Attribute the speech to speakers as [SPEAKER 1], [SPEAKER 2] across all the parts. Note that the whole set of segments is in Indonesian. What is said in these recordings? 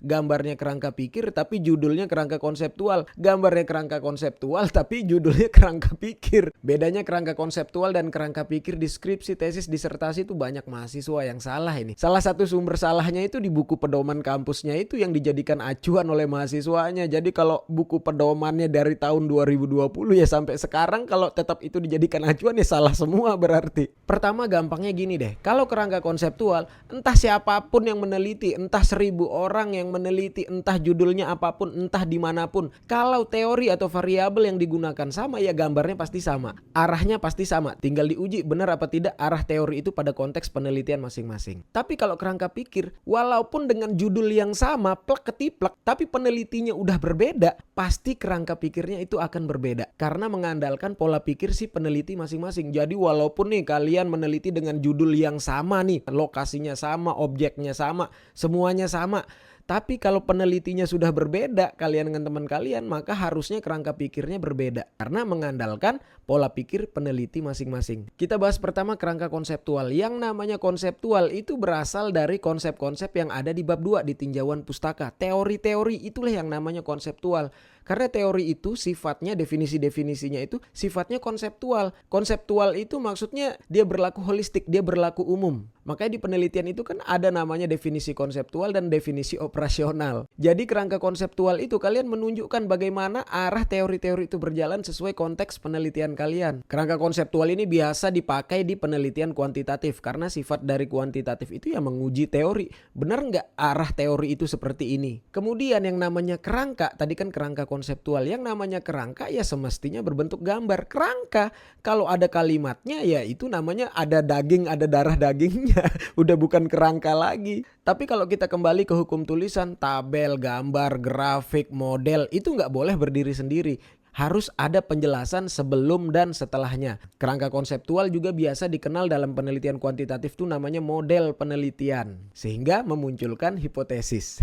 [SPEAKER 1] Gambarnya kerangka pikir tapi judulnya kerangka konseptual. Gambarnya kerangka konseptual tapi judulnya kerangka pikir. Bedanya kerangka konseptual dan kerangka pikir di skripsi, tesis, disertasi itu banyak mahasiswa yang salah ini. Salah satu sumber salahnya itu di buku pedoman kampusnya itu yang dijadikan acuan oleh mahasiswanya. Jadi kalau buku pedomannya dari tahun 2020 ya sampai sekarang kalau tetap itu dijadikan acuan ya salah semua berarti. Pertama gampangnya gini deh. Kalau kerangka konseptual, entah siapapun yang meneliti, entah 1000 orang yang meneliti, entah judulnya apapun, entah dimanapun, kalau teori atau variabel yang digunakan sama ya gambarnya pasti sama, arahnya pasti sama, tinggal diuji benar apa tidak arah teori itu pada konteks penelitian masing-masing. Tapi kalau kerangka pikir, walaupun dengan judul yang sama, plek ketiplek, tapi penelitinya udah berbeda, pasti kerangka pikirnya itu akan berbeda karena mengandalkan pola pikir si peneliti masing-masing. Jadi walaupun nih kalian meneliti dengan judul yang sama nih, lokasinya sama, objeknya sama, semuanya sama, tapi kalau penelitinya sudah berbeda kalian dengan teman kalian, maka harusnya kerangka pikirnya berbeda karena mengandalkan pola pikir peneliti masing-masing. Kita bahas pertama kerangka konseptual. Yang namanya konseptual itu berasal dari konsep-konsep yang ada di bab 2 di tinjauan pustaka. Teori-teori itulah yang namanya konseptual. Karena teori itu sifatnya, definisi-definisinya itu sifatnya konseptual. Konseptual itu maksudnya dia berlaku holistik, dia berlaku umum. Makanya di penelitian itu kan ada namanya definisi konseptual dan definisi operasional. Jadi kerangka konseptual itu kalian menunjukkan bagaimana arah teori-teori itu berjalan sesuai konteks penelitian kalian. Kerangka konseptual ini biasa dipakai di penelitian kuantitatif karena sifat dari kuantitatif itu ya menguji teori. Benar nggak arah teori itu seperti ini? Kemudian yang namanya kerangka, tadi kan kerangka konseptual, yang namanya kerangka ya semestinya berbentuk gambar. Kerangka kalau ada kalimatnya ya itu namanya ada daging, ada darah dagingnya. Udah bukan kerangka lagi. Tapi kalau kita kembali ke hukum tulisan, tabel, gambar, grafik, model itu nggak boleh berdiri sendiri. Harus ada penjelasan sebelum dan setelahnya. Kerangka konseptual juga biasa dikenal dalam penelitian kuantitatif itu namanya model penelitian. Sehingga memunculkan hipotesis.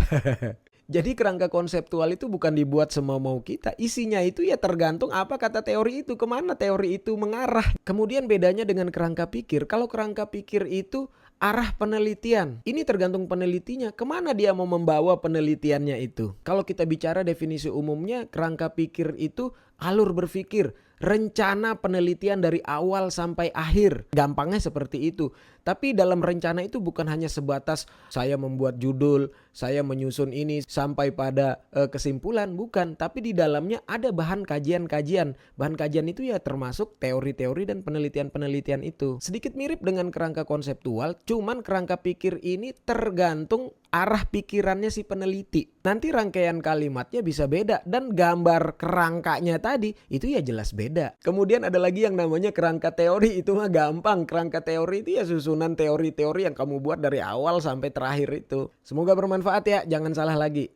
[SPEAKER 1] Jadi kerangka konseptual itu bukan dibuat semau-mau kita. Isinya itu ya tergantung apa kata teori itu, kemana teori itu mengarah. Kemudian bedanya dengan kerangka pikir. Kalau kerangka pikir itu arah penelitian. Ini tergantung penelitinya, kemana dia mau membawa penelitiannya itu. Kalau kita bicara definisi umumnya, kerangka pikir itu alur berpikir, rencana penelitian dari awal sampai akhir. Gampangnya seperti itu. Tapi dalam rencana itu bukan hanya sebatas saya membuat judul, saya menyusun ini sampai pada kesimpulan, bukan. Tapi di dalamnya ada bahan kajian-kajian. Bahan kajian itu ya termasuk teori-teori dan penelitian-penelitian itu. Sedikit mirip dengan kerangka konseptual, cuman kerangka pikir ini tergantung arah pikirannya si peneliti. Nanti rangkaian kalimatnya bisa beda dan gambar kerangkanya tadi itu ya jelas beda. Kemudian ada lagi yang namanya kerangka teori, itu mah gampang. Kerangka teori itu ya susunan teori-teori yang kamu buat dari awal sampai terakhir itu. Semoga bermanfaat ya, jangan salah lagi.